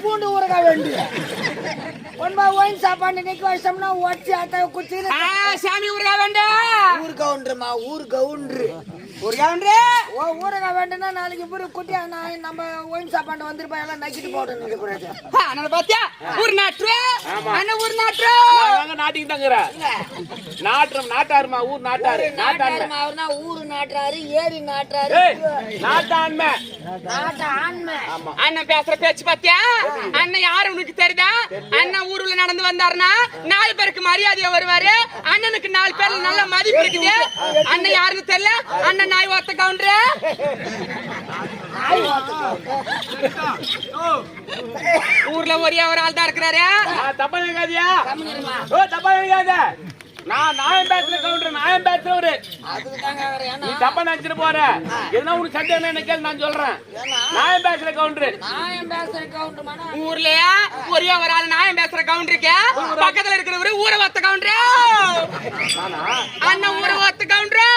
பூண்டு ஊறக வேண்டிய ஒயின் சாப்பாடு நிக்க வச்சோம்னா ஒச்சி ஆட்டா குச்சி சாமி ஊருகா வேண்டா ஊர் கவுண்டருமா ஊர் கவுண்டரு ஊருகா வேண்டும்னா நாளைக்கு பூரா குட்டி நம்ம ஒயின் சாப்பாடு வந்துருப்பா எல்லாம் நக்கிட்டு போடணும் பாத்தியா ஊர் நாட்டு அண்ணன் ஊர் நாட்டு நாட்டிக்கு தாங்குற நாட்டம் நாட்டாருமா ஊர் நாட்டாரு நாட்டாருமா ஊரு நாட்டாரு ஏரி நாட்டாரு நாட்டாண்மை நாட்டாண்மை அண்ணன் பேசுற பேச்சு பாத்தியா அண்ணன் யாரு உனக்கு தெரியுதா அண்ணன் ஊருல நடந்து வந்தாருன்னா 4 பேருக்கு மரியாதையா வருவாரு அண்ணனுக்கு 4 பேர்ல நல்ல மதிப்பு இருக்குது அண்ணன் யாருன்னு தெரியல அண்ணன் நாய் ஓத்த கவுண்டரு ஊர்ல ஒரே ஒரு ஆள் தான் இருக்கிறாரு தப்பா நினைக்காதியா தப்பா நினைக்காத நான் நாயம் பேசுற கவுண்டர் நாயம் பேசுறவரு நீ தப்பா நினைச்சிட்டு போற எதுனா உனக்கு சந்தேகம் என்ன கேள்வி நான் சொல்றேன் நாயம் பேசுற கவுண்டர் ஊர்ல ஒரே ஒரு ஆள் நாயம் பேசுற கவுண்டருக்கு பக்கத்துல இருக்கிறவரு ஊரை ஒத்த கவுண்டரு அண்ணன் ஊரை ஒத்த கவுண்டரு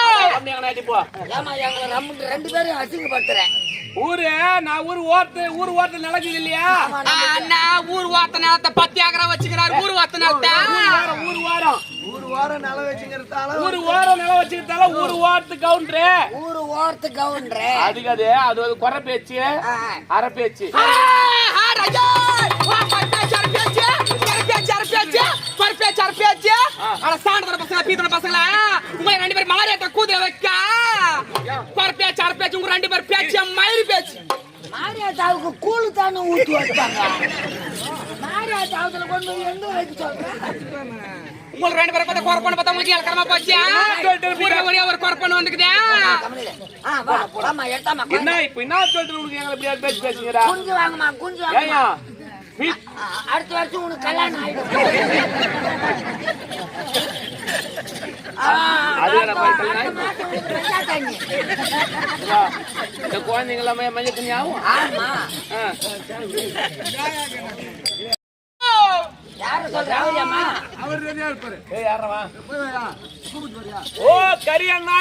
போ 2 பேரும் அசிங்கப்படுத்துறேன் ஊரு நான் ஊர் ஓரத்துல நடக்குது இல்லையா அண்ணா ஊர் ஓத்த நேரத்தை 10 ஏக்கரா வச்சுக்கிறாரு ஊர் ஓத்த நேரத்தை ஊர் ஓரம் நில வச்சுக்கிறதால ஊர் ஓரத்து கவுண்டரு அதுக்கு அது குறை பேச்சு அரை பேச்சு பசங்களா உங்க 2 பேர் மாரியாட்ட கூதுல வைக்க பேச்சு அரை பேச்சு உங்க 2 பேர் பேச்சு மயிறு பேச்சு மாரியாத்தாவுக்கு கூழு தானே ஊற்றி வச்சாங்க மாரியாத்தாவுல கொண்டு எங்க வைக்க சொல்றேன் உங்களுக்கு 2 பேரை பார்த்தா குறப்பண்ண பார்த்தா உங்களுக்கு இலக்கரமா போச்சியா ஒரே ஒரு குறப்பண்ண வந்துக்குதே என்ன இப்ப என்ன சொல்லிட்டு உனக்கு எங்களை இப்படி பேசி பேசுகிறா குஞ்சு வாங்கம்மா குஞ்சு வாங்கம்மா அடுத்த வருஷம் உனக்கு கல்யாணம் குழந்தைங்க எல்லாமே மஞ்சள் தண்ணி ஆகும் கரியண்ணா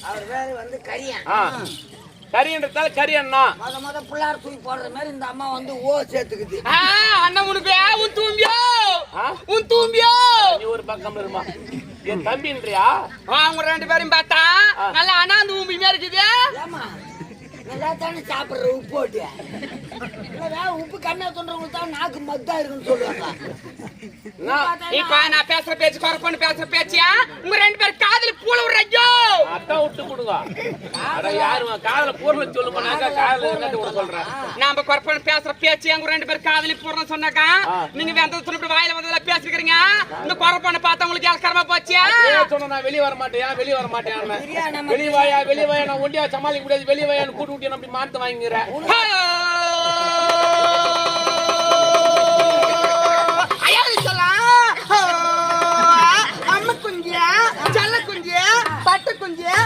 அவர் பேரு வந்து கரியன் கரியன்றதால கரியண்ணா முத பிள்ளார் தூக்கி போடுற மாதிரி இந்த அம்மா வந்து சேர்த்துக்குது அண்ணன் உனக்கு உன் தூம்பியோ நீ ஒரு பக்கம் இருமா என் தம்பின்றியா அவங்க 2 பேரும் பார்த்தா நல்லா அண்ணாந்து ஊம்பியுமே இருக்குது நல்லா தானே சாப்பிடுற உப்பு போட்டு உப்பு கண்ணா தோன்றவங்களுக்கு தான் நாக்கு மத்தா இருக்குன்னு சொல்லுவாங்க இப்ப நான் பேசுற பேச்சு குறப்பன்னு பேசுற பேச்சியா உங்க 2 பேர் காதல பூல விடுறீங்க அதான் விட்டு கொடுங்க யாரு காதல பூர்ண சொல்லு பண்ணாங்க காதல என்னட்டு விட சொல்றேன் நாம குறப்பன்னு பேசுற பேச்சு உங்க 2 பேர் காதலி பூர்ண சொன்னாக்கா நீங்க வெந்த துணிப்படி வாயில வந்ததுல பேசிக்கிறீங்க இந்த குறப்பன்னு பார்த்தா உங்களுக்கு இலக்கரமா போச்சியா சொன்ன நான் வெளிய வர மாட்டேன் வெளிய வாயா நான் ஒண்டியா சமாளிக்க முடியாது வெளிய வாயான்னு கூட்டு ஊட்டி அப்படி மாத்து வாங்கிக்கிறேன் அம்ம குஞ்சியா செல்ல குஞ்சியா பட்டு குஞ்சியா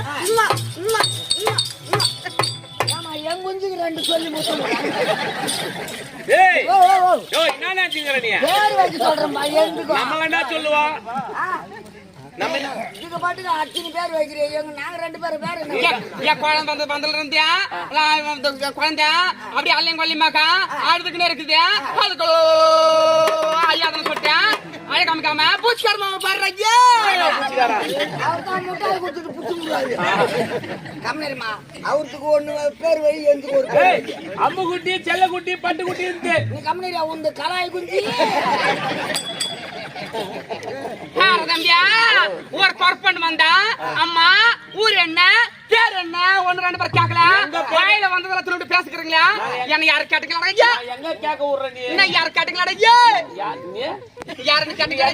என் குஞ்சுக்கு 2 சொல்லி முத்தம் என்ன சொல்லுவா நம்ம இதுக்கு பாட்டுக்கு அத்தனை பேர் வைக்கிறீங்க நாங்க 2 பேரும் குழந்தை பந்தல இருந்தியா குழந்தை அப்படியே அல்லையும் கொல்லிமாக்கா ஆடுதுக்குன்னு இருக்குது அதுக்கு ஐயாதன சொல்லிட்டேன் அழை காமிக்காம பூச்சிக்காரமா பாடுறாங்க முட்டாய் கொடுத்துட்டு புச்சு முடியாது கம்மியமா அவருக்கு 1 பேர் வை எந்த ஒரு அம்மு குட்டி செல்ல குட்டி பட்டு குட்டி இருந்து நீ கம்மியா உந்த கலாய் குஞ்சி தம்பியா ஒரு குறப்பண்டு வந்தா அம்மா ஊர் என்ன பேர் என்ன 1 2 பேர் கேட்கல வாயில வந்ததுல திரும்பி பேசிக்கிறீங்களா என்ன யாரு கேட்டீங்களா ஐயா எங்க கேட்க விடுற நீ என்ன யாரு கேட்டீங்களா ஐயா யாருன்னு கேட்டீங்களா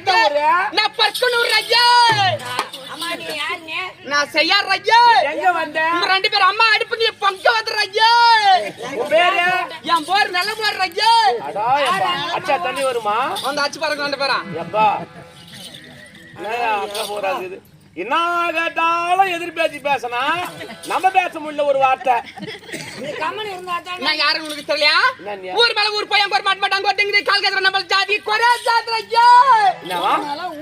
நான் பர்க்கனூர் ஐயா அம்மா நீ யாருன்னு நான் செய்யார் ஐயா எங்க வந்த 2 பேர் அம்மா அடுப்புக்கு பொங்க வந்துற ஐயா உன் பேரு என் பேர் நல்ல பேர் ஐயா அச்சா தண்ணி வருமா அந்த அச்சு பாருங்க 2 பேரா எப்பா அக்கா போறாது என்ன கேட்டாலும் எதிர்பேச்சு பேசினா நம்ம பேச முடியல ஒரு வார்த்தை. நீ கம்மன் இருந்தா தான் நான் யாரும் உங்களுக்கு தெரியலையா? என்னன்யா? ஊர் மேல ஊர் போய் ஒரு மாட்டு மாட்டாங்க ஒருத்தங்க கால் கேக்குற நம்ம ஜாதி கொரே ஜாதிரையா. என்னவா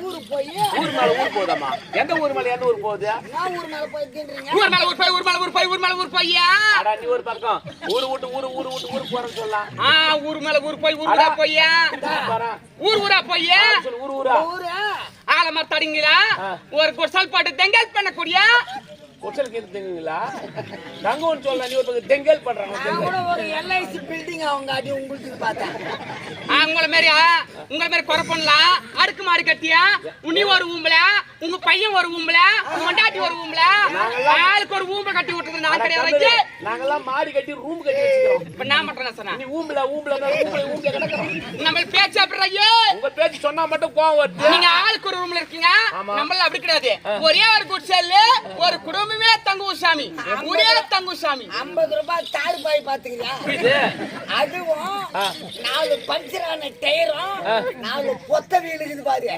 ஊருக்கு போய் ஊர் மேல ஊர் போகுதாமா? எந்த ஊர் மேல எந்த ஊர் போகுது? நான் ஊர் மேல போய் தின்றீங்க. ஊர் மேல ஊர் போய் ஊர் மேல ஊர் போய் ஊர் மேல ஊர் போய்யா. அட நீ ஒரு பக்கம் ஊர் விட்டு ஊர் போறன்னு சொல்லலாம். ஊர் மேல ஊர் போய் ஊர் ஊரா போய்யா. ஊர் ஊரா போய்யா. சொல்லு ஊர் ஊரா. ஊரு ஆலமர தடிங்களா ஒரு குசல் போட்டு தெங்கல் பண்ணக்கூடிய கொச்சல் கேட்டுங்களா? தங்கம்னு சொல்ல நீ ஒரு பக்கம் தெங்கல் பண்றாங்க. நான் கூட ஒரு LIC பில்டிங் அவங்க அடி உங்களுக்கு பார்த்தேன். உங்களை மாதிரி குறை பண்ணலாம். அடுக்கு மாடி கட்டியா உனி ஒரு ஊம்பல உங்க பையன் ஒரு ஊம்பல கொண்டாட்டி ஒரு ஊம்பல ஆளுக்கு ஒரு ஊம்பல கட்டி விட்டுறது நான் கிடையாது. நாங்கெல்லாம் மாடி கட்டி ரூம் கட்டி வச்சிருக்கோம். இப்ப நான் பண்றேன் சொன்னா நீ ஊம்பல கிடக்குறோம். நம்ம பேச்சு அப்படியே உங்க பேச்சு சொன்னா மட்டும் கோவம் வருது. நீங்க ஆளுக்கு ஒரு ரூம்ல இருக்கீங்க. நம்மள அப்படி கிடையாது. ஒரே ஒரு குட் செல்லு ஒரு குடும்பமே தங்கும் சாமி. ஒரே தங்கும் சாமி. 50 ரூபாய் தார் பாய் பாத்துக்கிறியா? அதுவும் 4 பஞ்சரான டயரும் 4 பொத்த வீல் இருக்குது பாரு.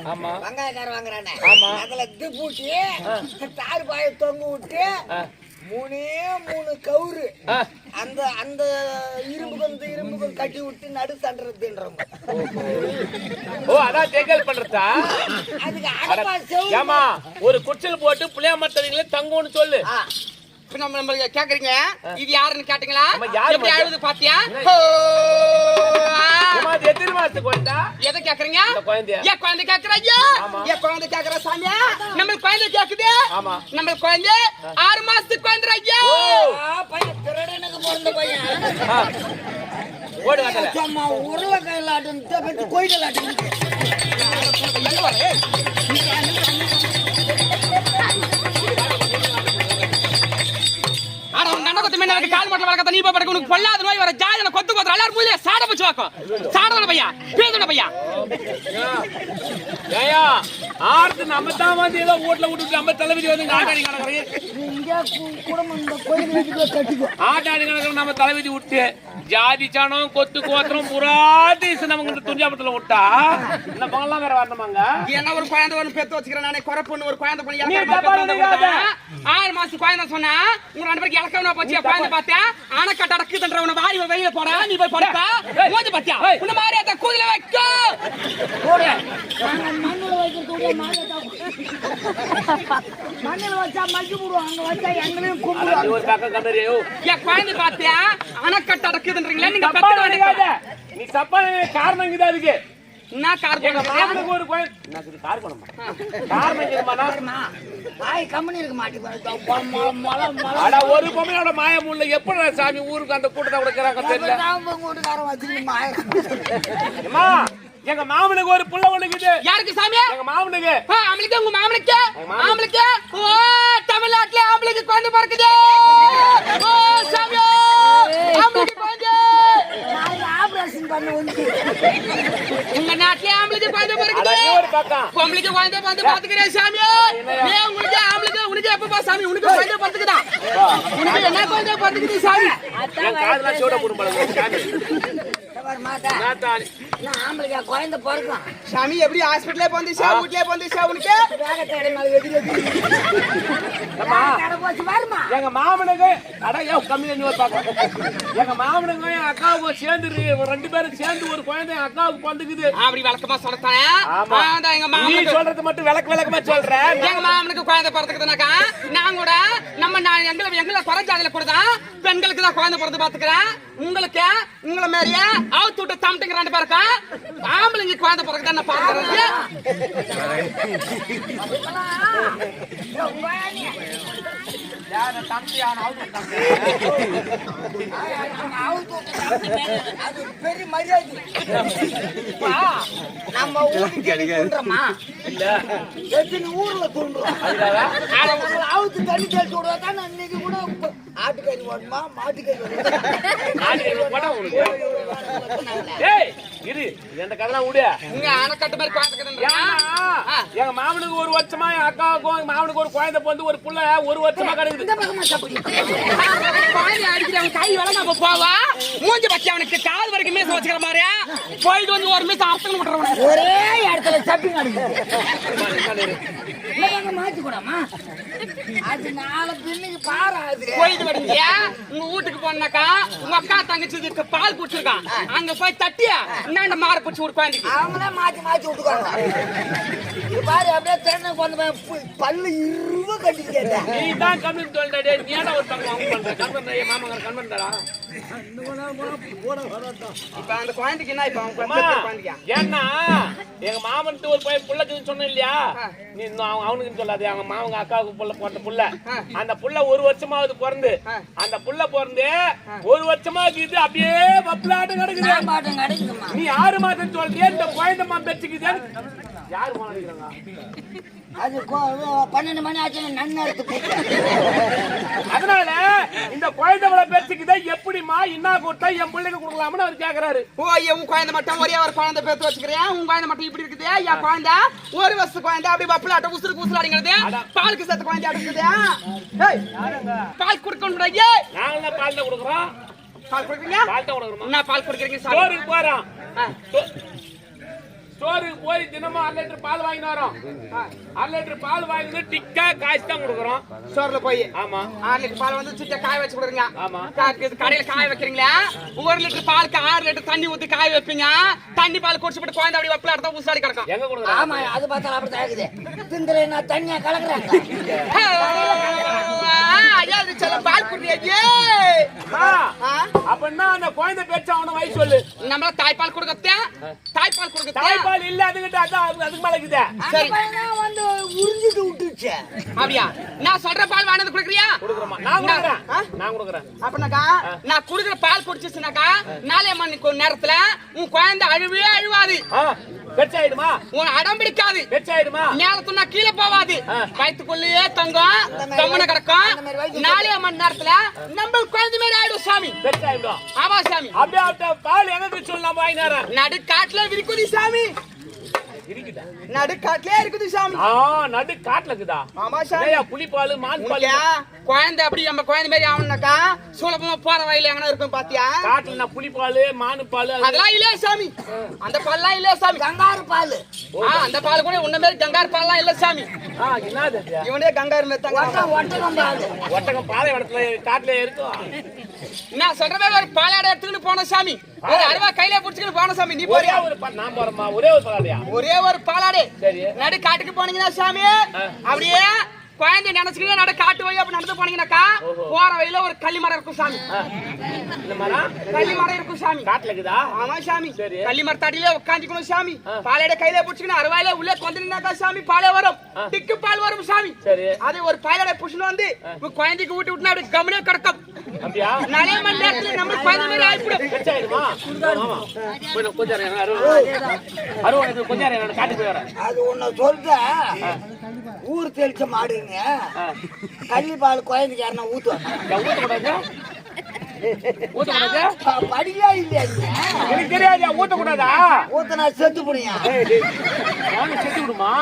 வெங்காயக்கார வாங்குறானே அதுல பூட்டி தார் பாய தொங்க விட்டு 3 கவுரு அந்த அந்த இரும்பு கட்டி விட்டு நடு தண்டுறதுன்றவங்க. ஓ அதான் தெங்கல் பண்றதா? அதுக்கு அடப்பா செவு. ஏமா ஒரு குச்சல் போட்டு புளியா மரத்தடிங்களே தங்கம்னு சொல்லு. இப்ப நம்ம கேக்குறீங்க இது யாருன்னு கேட்டீங்களா? யாரு எப்படி அழுது பாத்தியா? எத்தனை மாசத்துக்கு குழந்தை? எதை கேக்குறீங்க? குழந்தைய ஏன் குழந்தை கேக்குறாங்க? ஏன் குழந்தை கேக்குற சாமியா? நம்ம குழந்தை கேக்குது. நம்ம குழந்தை 6 மாசத்துக்கு குழந்தைங்க. பையன் திருடனுக்கு பிறந்த பையன். ஓடு வாங்கல. சும்மா உருளைக்காயில் ஆட்டம் கோயிடல் ஆட்டம். கால் மட்டை வளர்க்கத்த நீ போய் உனக்கு பொல்லாத நோய் வர ஜாதன கொத்து கொத்து எல்லாரும் மூலைய சாட வச்சு வாக்கும். சாடன பையா பேதன பையா. ஏயா ஆர்த்து நம்ம தான் வந்து ஏதோ வீட்ல விட்டுட்டு நம்ம தலைவிதி வந்து ஆட்டாடி கணக்குறீங்க. இங்க குடும்பம் இந்த கோயில் வீட்டுக்குள்ள கட்டிக்கோ. ஆட்டாடி கணக்குற நம்ம தலைவிதி விட்டு ஜாதி சாணம் கொத்து கோத்திரம் புறாதீஸ் நமக்கு துஞ்சாபத்துல விட்டா இந்த பங்கெல்லாம் வேற வரணுமாங்க? என்ன ஒரு குழந்தை ஒரு பெத்து வச்சுக்கிறேன் நானே குறை பொண்ணு ஒரு குழந்தை பண்ணி நீ தப்பா நினைக்காத. 6 மாசம் குழந்தை சொன்னா உங்க 2 பேருக்கு இலக்கவனா போச்சு. குழந்தை பார்த்தா அணக்கட்ட அடக்குதுன்றவன வாரி வெளியில போறா நீ போய் படுத்தா மூஞ்சி பாத்தியா உன்ன மாதிரி அத கூதில வைக்க போடு. நாங்க மண்ணுல வைக்கிறதுக்கு மண்ணுல வச்சா மஞ்சு போடுவோம். அங்க வச்சா எங்களையும் கூப்பிடுவாங்க. ஒரு பக்கம் கண்டறியோ. ஏன் குழந்தை பார்த்தியா அணக்கட்ட அடக்குதுன்றீங்களா நீங்க தப்பா பெத்து நினைக்காத. நீ தப்பா காரணம் இங்கதான் இருக்கு. நான் கார் எங்க மாமனுக்கு ஒரு குழந்தை எனக்கு இது கார் பண்ணுமா? காரணம் இருக்குமா? ஆய் கம்பெனி இருக்க மாட்டேங்குது. அட ஒரு பொம்மையோட மாயமுள்ள எப்படி சாமி ஊருக்கு அந்த கூட்டத்தை கொடுக்கறாங்க தெரியல. கூட்டுக்காரன் வச்சுக்கிட்டு அம்மா எங்க மாமனுக்கு ஒரு புள்ள ஒண்ணுக்குது. யாருக்கு சாமி? எங்க மாமனுக்கு. ஆம்பளைக்கு உங்க மாமனுக்கு ஆம்பளைக்கு ஓ தமிழ்நாட்டுல ஆம்பளைக்கு குழந்தை பிறக்குது. ஓ சாமி ஆம்பளைக்கு குழந்தை ஆபரேஷன் பண்ண வந்து உங்க நாட்டுல ஆம்பளைக்கு குழந்தை பிறக்குது. ஒரு பக்கம் பொம்பளைக்கு குழந்தை வந்து பாத்துக்கிறேன் சாமி. நீ உங்களுக்கு ஆம்பளைக்கு உனக்கு எப்பப்பா சாமி உனக்கு குழந்தை பிறக்குதா? உனக்கு என்ன குழந்தை பிறக்குது சாமி? என் காதுல சோட குடும்பம் சாமி. மாட்டா நான் ஆம்பளைக்கு குழந்தை பிறக்கும் சாமி. எப்படி ஹாஸ்பிடல்ல போந்துச்சா வீட்லயே போந்துச்சா உனக்கு? வேக தேடி மேல வெடில போச்சு வருமா? எங்க மாமனுக்கு அட ஏன் கம்மியா நீ ஒரு பக்கம். எங்க மாமனுக்கு என் அக்காவுக்கு சேர்ந்து 2 பேருக்கு சேர்ந்து ஒரு குழந்தை என் அக்காவுக்கு பிறந்துக்குது. அப்படி விளக்கமா சொல்றேன். எங்க நீ மாமனுக்கு சொல்றது மட்டும் விளக்கமா சொல்ற. எங்க மாமனுக்கு குழந்தை பிறந்துக்குதுனாக்கா நான் கூட நம்ம எங்களை குறைஞ்சாதில கூட தான் பெண்களுக்கு தான் குழந்தை பிறந்து பாத்துக்கிறேன். உங்களுக்கு உங்களை மாதிரியே அவுத்து விட்டு தம்பிங்க 2 பேருக்கா ஆம்பளைங்க குழந்தை பிறகு நான் பாக்குறேன். அது பெரிய மரியாதை. நம்ம ஊருமா இல்ல எத்தனை ஊர்ல தோன்றும் அவுத்து தண்ணி தெளிச்சு விடுவாதான். இன்னைக்கு கூட ஆட்டுக்கறி வேணுமா மாட்டுக்கறி எங்க மாமனுக்கு 1 வருஷமா என் அக்காவுக்கும் எங்க மாமனுக்கு ஒரு குழந்தை வந்து ஒரு புள்ள 1 வருஷமா கிடைக்குது. குழந்தை அடிக்கிறவங்க கை வளர்ந்து போவா மூஞ்சி பத்தி அவனுக்கு கால் வரைக்கும் மீச வச்சுக்கிற மாதிரி போயிட்டு வந்து ஒரு மீச அர்த்தம் விட்டுறவனுக்கு ஒரே இடத்துல சப்பி நடக்குது மாத்தி கூடாமா அது நாலு பின்னுக்கு பாராது போயிட்டு வரீங்க உங்க வீட்டுக்கு போனாக்கா உங்க அக்கா தங்கச்சிக்கு பால் குடிச்சிருக்கான் அங்க போய் தட்டியா என்ன மாற பிடிச்சி ஒரு குழந்தைக்கு அவங்களே மாத்தி மாத்தி விட்டுக்காங்க பாரு அப்படியே திறனை கொண்டு பல்லு இருவ கட்டிக்கிட்டா நீ தான் கம்மி சொல்லிட்டே நீ ஏன் ஒரு பக்கம் அவங்க பண்ற கண்பண்ட மாமங்க கண்பண்டா இப்ப அந்த குழந்தைக்கு என்ன இப்ப அவங்க ஏன்னா எங்க மாமன் ஒரு பையன் புள்ளக்குன்னு சொன்ன இல்லையா நீ அவனுக்கு சொல்லாது அவங்க மாமங்க அக்காவுக்கு புள்ள போட்ட புள்ள அந்த புள்ள ஒரு வருஷமாவது பிறந்து அந்த புள்ள பிறந்து ஒரு வருஷமா இது அப்படியே பப்ளாட்டம் கிடக்குது நீ 6 மாதம் சொல்றிய இந்த குழந்தைமா பெற்றுக்குது யாரு மாநிக்கிறாங்க அது 12 மணி ஆச்சு நன்னறதுக்கு அதனால இந்த குழந்தைகளை பெற்றுக்குதா எப்படிமா இன்னா கொடுத்தா என் பிள்ளைக்கு கொடுக்கலாம்னு அவர் கேக்குறாரு ஓ உன் குழந்தை மட்டும் ஒரே ஒரு குழந்தை பேத்து வச்சுக்கிறேன் உன் குழந்தை மட்டும் இப்படி இருக்குது என் குழந்தை ஒரு வருஷம் குழந்தை அப்படி பப்பலாட்ட உசுருக்கு உசுலாடிங்கிறது பாலுக்கு சேர்த்து குழந்தை இருக்குது பால் கொடுக்கணும் நாங்க பால் தான் கொடுக்குறோம் பால் கொடுக்குறீங்க பால் தான் கொடுக்குறோம் என்ன பால் கொடுக்குறீங்க ஸ்டோருக்கு போறோம் ஸ்டோருக்கு போய் தினமும் 1 லிட்டர் பால் வாங்கிட்டு வரோம் 1 லிட்டர் பால் வாங்கிட்டு டிக்கா காய்ச்சி தான் கொடுக்குறோம் ஸ்டோர்ல போய் ஆமா 6 லிட்டர் பால் வந்து சுத்த காய வச்சு கொடுக்குறீங்க ஆமா கடையில காய வைக்கிறீங்களா 1 லிட்டர் பாலுக்கு 6 லிட்டர் தண்ணி ஊத்தி காய வைப்பீங்க தண்ணி பால் குடிச்சு போட்டு குழந்தை அப்படி வப்பலாட்ட தான் உசாடி கிடக்கும் எங்க கொடுக்குறோம் ஆமா அது பார்த்தா அப்படி தான் இருக்குது திந்திர நான் தண்ணியா கலக்குறாங்க பால் குடியே அப்படின்னா அந்த குழந்தை பேச்சு அவன வயசு சொல்லு நம்மள தாய்ப்பால் கொடுக்கத்தே தாய்ப்பால் கொடுக்க தாய்ப்பால் இல்ல அதுகிட்ட அதுக்கு மேல இருக்குதே சரி வந்து உறிஞ்சிட்டு விட்டுச்சு அப்படியா நான் சொல்ற பால் வாங்கிட்டு குடுக்குறியா கொடுக்குறோமா நான் கொடுக்குறேன் அப்படினாக்கா நான் குடுக்குற பால் குடிச்சிச்சுனாக்கா 4 மணி நேரத்துல உன் குழந்தை அழுவே அழுவாது பெச்சாயிடுமா உன் அடம் பிடிக்காது பெச்சாயிடுமா நேரத்துனா கீழே போவாது வயிற்றுக்குள்ளேயே தங்கம் கம்மன கிடக்கும் 4 மணி நேரத்துல நம்ம குழந்தை மாதிரி ஆயிடும் சாமி பெச்சாயிடும் ஆமா சாமி அப்படியே பால் எங்க சொல்லி நம்ம வாங்கினாரன் நடு காட்டுல இருக்குது சாமி இருக்குதா நடு காட்டுலயே இருக்குது சாமி நடு காட்டுல இருக்குதா ஆமா சாமி புலிப்பால் மான் பால் குழந்தை அப்படி நம்ம குழந்தை மாதிரி ஆகணும்னாக்கா சுலபமா போற வயல எங்கன்னா இருக்கும் பாத்தியா காட்டுல நான் புலிப்பால் மானு பால் அதெல்லாம் இல்ல சாமி அந்த பால்லாம் இல்ல சாமி கங்காரு பால் அந்த பால் கூட உன்ன மாதிரி கங்காரு பால்லாம் இல்ல சாமி என்னது இவனே கங்காரு மேத்தாங்க ஒட்டகம் பால் ஒட்டகம் பாலை இடத்துல காட்டுல இருக்கும் நான் சொல்ற மாதிரி ஒரு பாலாடை எடுத்துக்கிட்டு போன சாமி ஒரு அருவா கையில புடிச்சுக்கிட்டு போன சாமி நீ போறியா நான் போறேம்மா ஒரே ஒரு பாலாடையா ஒரே ஒரு பாலாடை சரி நடு காட்டுக்கு போனீங்கன்னா சாமி அப்படியே குழந்தை நினைச்சுக்கிட்டே நட காட்டு வழி அப்படி நடந்து போனீங்கன்னாக்கா போற வழியில ஒரு கள்ளி மரம் இருக்கும் சாமி கள்ளி மரம் இருக்கும் சாமி காட்டுல இருக்குதா ஆமா சாமி சரி கள்ளி மரத்தாடியில உட்காந்துக்கணும் சாமி பாலையோட கையில புடிச்சுக்கணும் அருவாயில உள்ள கொந்தனாக்கா சாமி பாலே வரும் டிக்கு பால் வரும் சாமி சரி அது ஒரு பாலோட புஷ்ணு வந்து குழந்தைக்கு ஊட்டி விட்டுனா அப்படி கம்முனே கிடக்கும் அப்படியா 4 மணி நேரத்துல நம்ம குழந்தை மாதிரி ஆயிடும் பெச்சாயிடுமா கொஞ்சம் அருவா கொஞ்சம் காட்டு போய் வரேன் அது ஒண்ணு சொல்ற ஊர் தெளிச்ச மாடுங்க கள்ளி பால் குழந்தைக்கு யாருன்னா ஊத்துவாங்க படியா இல்லையா எனக்கு தெரியாது ஊத்த கூடாதா ஊத்தனா செத்து போனியா செத்து விடுமா